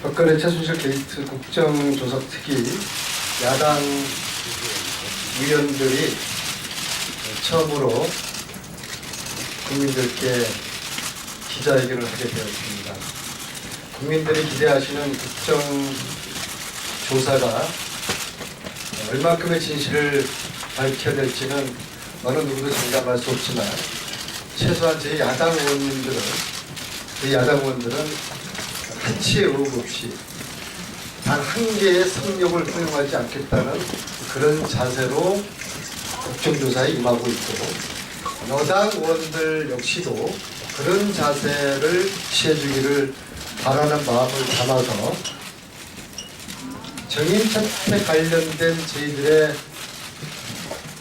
박근혜 최순실 게이트 국정조사 특위 야당 위원들이 처음으로 국민들께 기자회견을 하게 되었습니다. 국민들이 기대하시는 국정조사가 얼마큼의 진실을 밝혀낼지는 어느 누구도 장담할 수 없지만 최소한 저희 야당 의원들은 한치의 의혹 없이 단 한 개의 성역을 허용하지 않겠다는 그런 자세로 국정조사에 임하고 있고, 여당 의원들 역시도 그런 자세를 취해주기를 바라는 마음을 담아서 정인착취에 관련된 저희들의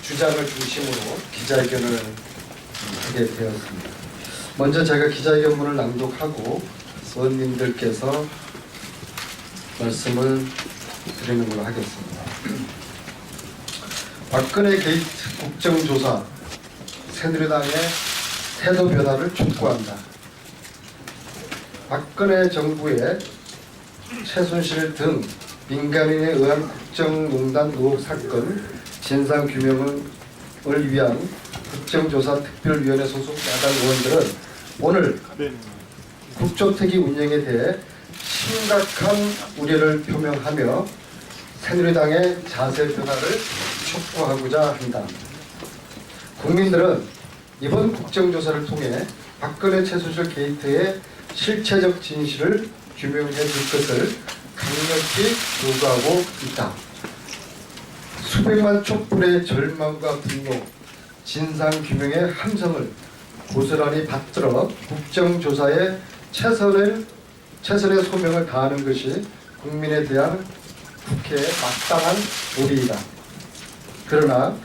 주장을 중심으로 기자회견을 하게 되었습니다. 먼저 제가 기자회견문을 낭독하고 의원님들께서 말씀을 드리는 걸로 하겠습니다. 박근혜 게이트 국정조사, 새누리당의 태도 변화를 촉구한다. 박근혜 정부의 최순실 등 민간인에 의한 국정농단 의혹 사건 진상규명을 위한 국정조사 특별위원회 소속 야당 의원들은 오늘 국조특위 운영에 대해 심각한 우려를 표명하며 새누리당의 자세 변화를 촉구하고자 한다. 국민들은 이번 국정조사를 통해 박근혜 최순실 게이트의 실체적 진실을 규명해 줄 것을 강력히 요구하고 있다. 수백만 촛불의 절망과 분노, 진상규명의 함성을 고스란히 받들어 국정조사에 최선의 소명을 다하는 것이 국민에 대한 국회의 마땅한 도리이다. 그러나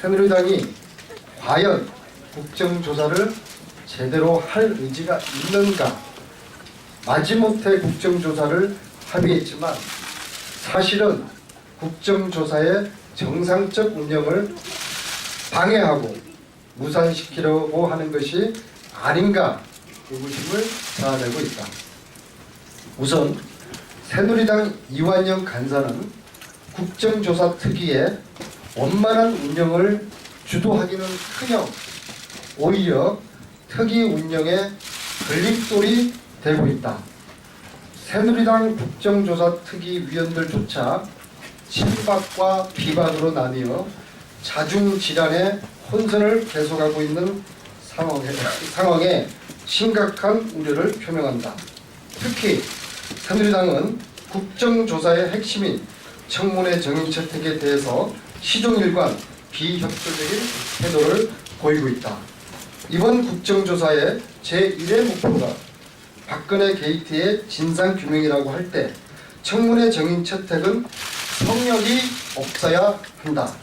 새누리당이 과연 국정조사를 제대로 할 의지가 있는가? 마지못해 국정조사를 합의했지만 사실은 국정조사의 정상적 운영을 방해하고 무산시키려고 하는 것이 아닌가 의구심을 자아내고 있다. 우선 새누리당 이완영 간사는 국정조사 특위의 원만한 운영을 주도하기는커녕 오히려 특위 운영에 걸림돌이 되고 있다. 새누리당 국정조사 특위 위원들조차 친박과 비박으로 나뉘어 자중질환의 혼선을 계속하고 있는 상황에 심각한 우려를 표명한다. 특히 새누리당은 국정조사의 핵심인 청문회 정인채택에 대해서 시종일관 비협조적인 태도를 보이고 있다. 이번 국정조사의 제1의 목표가 박근혜 게이트의 진상규명이라고 할 때 청문회 정인채택은 성역이 없어야 한다.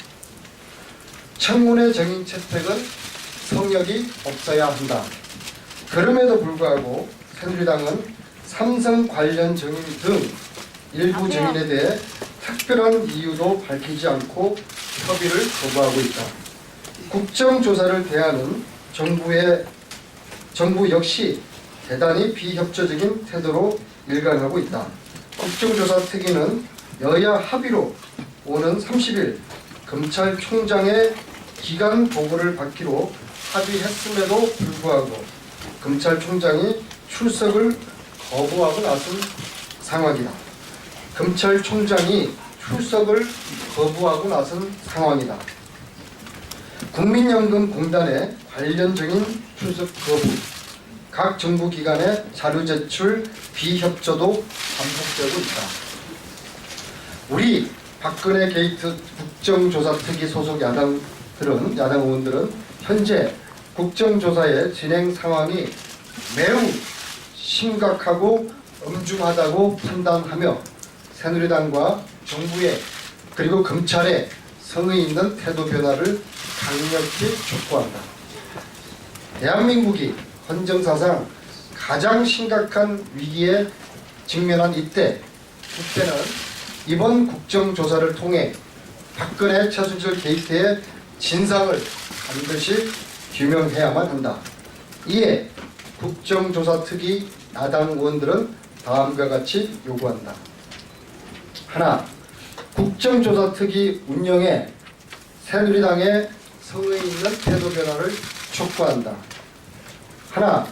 청문회 정인채택은 성역이 없어야 한다. 그럼에도 불구하고 새누리당은 삼성 관련 증인 등 일부 증인에 대해 특별한 이유도 밝히지 않고 협의를 거부하고 있다. 국정조사를 대하는 정부 역시 대단히 비협조적인 태도로 일관하고 있다. 국정조사 특위는 여야 합의로 오는 30일 검찰총장의 기간 보고를 받기로 합의했음에도 불구하고 검찰총장이 출석을 거부하고 나선 상황이다. 검찰총장이 출석을 거부하고 나선 상황이다. 국민연금공단의 관련 증인 출석 거부, 각 정부기관의 자료 제출 비협조도 반복되고 있다. 우리 박근혜 게이트 국정조사 특위 소속 야당 의원들은 현재 국정조사의 진행 상황이 매우 심각하고 엄중하다고 판단하며 새누리당과 정부의 그리고 검찰의 성의 있는 태도 변화를 강력히 촉구한다. 대한민국이 헌정사상 가장 심각한 위기에 직면한 이때 국회는 이번 국정조사를 통해 박근혜 최순실 게이트의 진상을 반드시 규명해야만 한다. 이에 국정조사 특위 야당 의원들은 다음과 같이 요구한다. 하나, 국정조사특위 운영에 새누리당의 성의 있는 태도 변화를 촉구한다. 하나,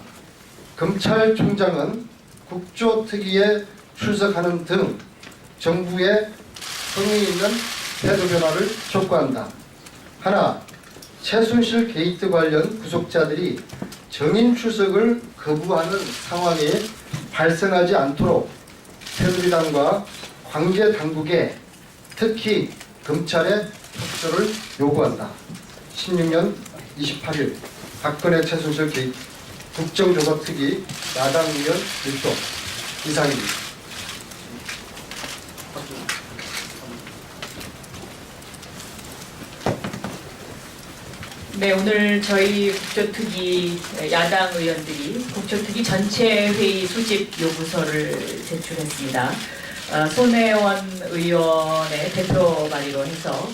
검찰총장은 국조특위에 출석하는 등 정부의 성의 있는 태도 변화를 촉구한다. 하나, 최순실 게이트 관련 구속자들이 정인 출석을 거부하는 상황이 발생하지 않도록 새누리당과 관계 당국에 특히 검찰의 협조를 요구한다. 16년 28일 박근혜 최순실 게이트 국정조사특위 야당위원 일동 이상입니다. 네, 오늘 저희 국조특위 야당 의원들이 국조특위 전체 회의 소집 요구서를 제출했습니다. 손혜원 의원의 대표 발의로 해서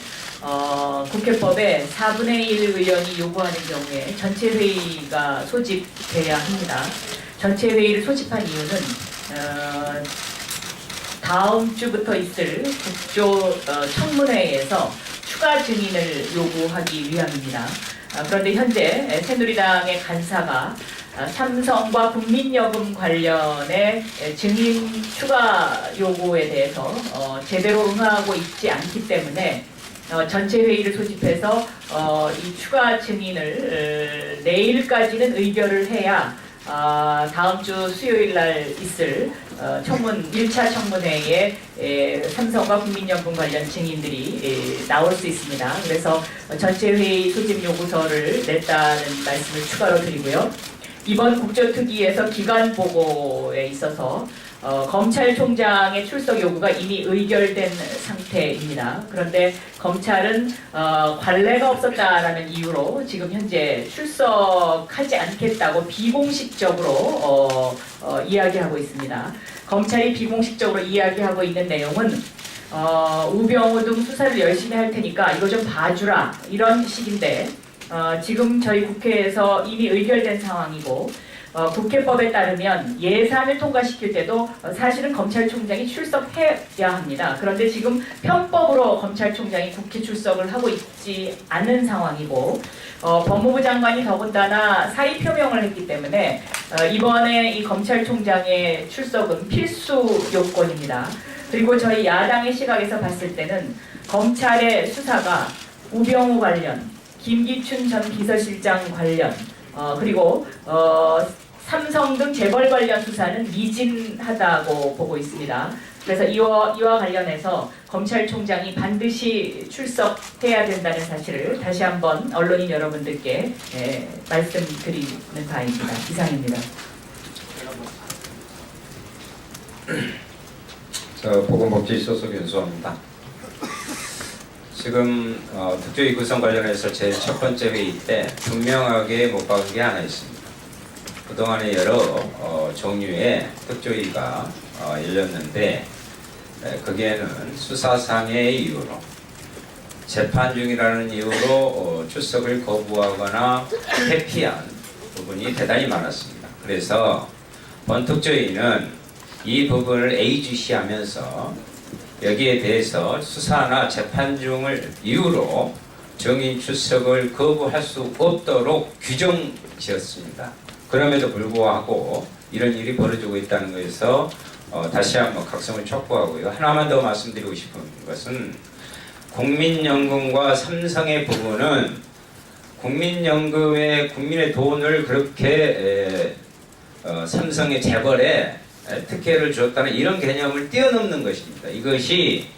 국회법에 4분의 1 의원이 요구하는 경우에 전체 회의가 소집돼야 합니다. 전체 회의를 소집한 이유는 다음 주부터 있을 국조 청문회에서 추가 증인을 요구하기 위함입니다. 그런데 현재 새누리당의 간사가 삼성과 국민연금 관련의 증인 추가 요구에 대해서 제대로 응하고 있지 않기 때문에 전체 회의를 소집해서 이 추가 증인을 내일까지는 의결을 해야 다음 주 수요일 날 있을 1차 청문회에 삼성과 국민연금 관련 증인들이 나올 수 있습니다. 그래서 전체 회의 소집 요구서를 냈다는 말씀을 추가로 드리고요. 이번 국조특위에서 기간 보고에 있어서 검찰총장의 출석 요구가 이미 의결된 상태입니다. 그런데 검찰은 관례가 없었다라는 이유로 지금 현재 출석하지 않겠다고 비공식적으로 이야기하고 있습니다. 검찰이 비공식적으로 이야기하고 있는 내용은 우병우 등 수사를 열심히 할 테니까 이거 좀 봐주라 이런 식인데 지금 저희 국회에서 이미 의결된 상황이고 국회법에 따르면 예산을 통과시킬 때도 사실은 검찰총장이 출석해야 합니다. 그런데 지금 편법으로 검찰총장이 국회 출석을 하고 있지 않은 상황이고 법무부 장관이 더군다나 사의 표명을 했기 때문에 이번에 이 검찰총장의 출석은 필수 요건입니다. 그리고 저희 야당의 시각에서 봤을 때는 검찰의 수사가 우병우 관련, 김기춘 전 비서실장 관련, 그리고 삼성 등 재벌 관련 수사는 미진하다고 보고 있습니다. 그래서 이와 관련해서 검찰총장이 반드시 출석해야 된다는 사실을 다시 한번 언론인 여러분들께 말씀드리는 바입니다. 이상입니다. 보건복지 소속 윤수호입니다. 지금 특조위 구성 관련해서 제일 첫 번째 회의 때 분명하게 못 박은 게 하나 있습니다. 그동안에 여러 종류의 특조위가 열렸는데 거기에는 수사상의 이유로 재판 중이라는 이유로 출석을 거부하거나 회피한 부분이 대단히 많았습니다. 그래서 본 특조위는 이 부분을 예의주시하면서 여기에 대해서 수사나 재판 중을 이유로 정인 출석을 거부할 수 없도록 규정 지었습니다. 그럼에도 불구하고 이런 일이 벌어지고 있다는 것에서 다시 한번 각성을 촉구하고요. 하나만 더 말씀드리고 싶은 것은 국민연금과 삼성의 부분은 국민연금에 국민의 돈을 그렇게 삼성의 재벌에 특혜를 줬다는 이런 개념을 뛰어넘는 것입니다. 이것이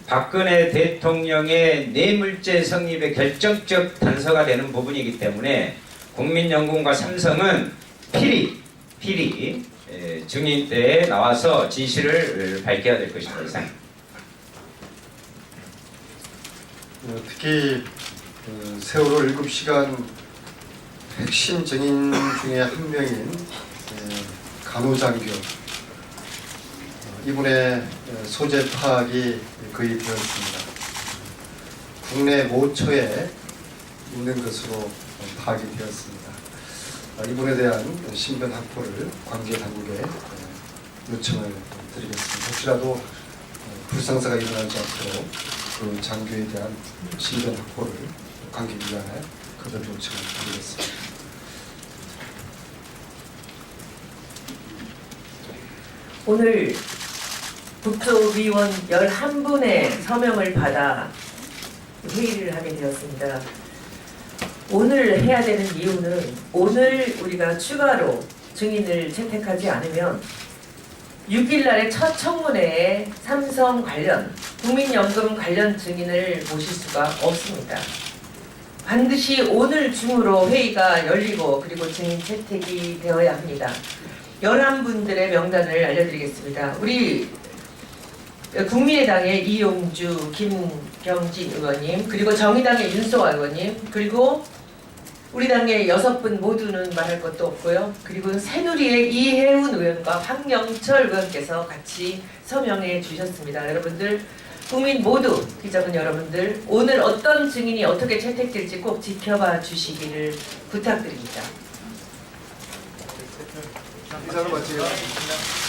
박근혜 대통령의 뇌물죄 성립의 결정적 단서가 되는 부분이기 때문에 국민연금과 삼성은 필히 증인 때에 나와서 진실을 밝혀야 될 것입니다. 이상. 특히 세월호 7시간 핵심 증인 중에 한 명인 간호장교 이분의 소재 파악이 거의 되었습니다. 국내 모처에 있는 것으로 파악이 되었습니다. 이분에 대한 신변 확보를 관계 당국에 요청을 드리겠습니다. 혹시라도 불상사가 일어나지 않도록 그 장교에 대한 신변 확보를 관계기관에 그들 요청을 드리겠습니다. 오늘 국조위원 11분의 서명을 받아 회의를 하게 되었습니다. 오늘 해야 되는 이유는 오늘 우리가 추가로 증인을 채택하지 않으면 6일 날의 첫 청문회에 삼성 관련, 국민연금 관련 증인을 모실 수가 없습니다. 반드시 오늘 중으로 회의가 열리고 그리고 증인 채택이 되어야 합니다. 11분들의 명단을 알려드리겠습니다. 우리 국민의당의 이용주, 김경진 의원님, 그리고 정의당의 윤소아 의원님, 그리고 우리 당의 6분 모두는 말할 것도 없고요. 그리고 새누리의 이혜훈 의원과 황영철 의원께서 같이 서명해 주셨습니다. 여러분들, 국민 모두, 기자분 여러분들, 오늘 어떤 증인이 어떻게 채택될지 꼭 지켜봐 주시기를 부탁드립니다. 이사는 마치겠습니다.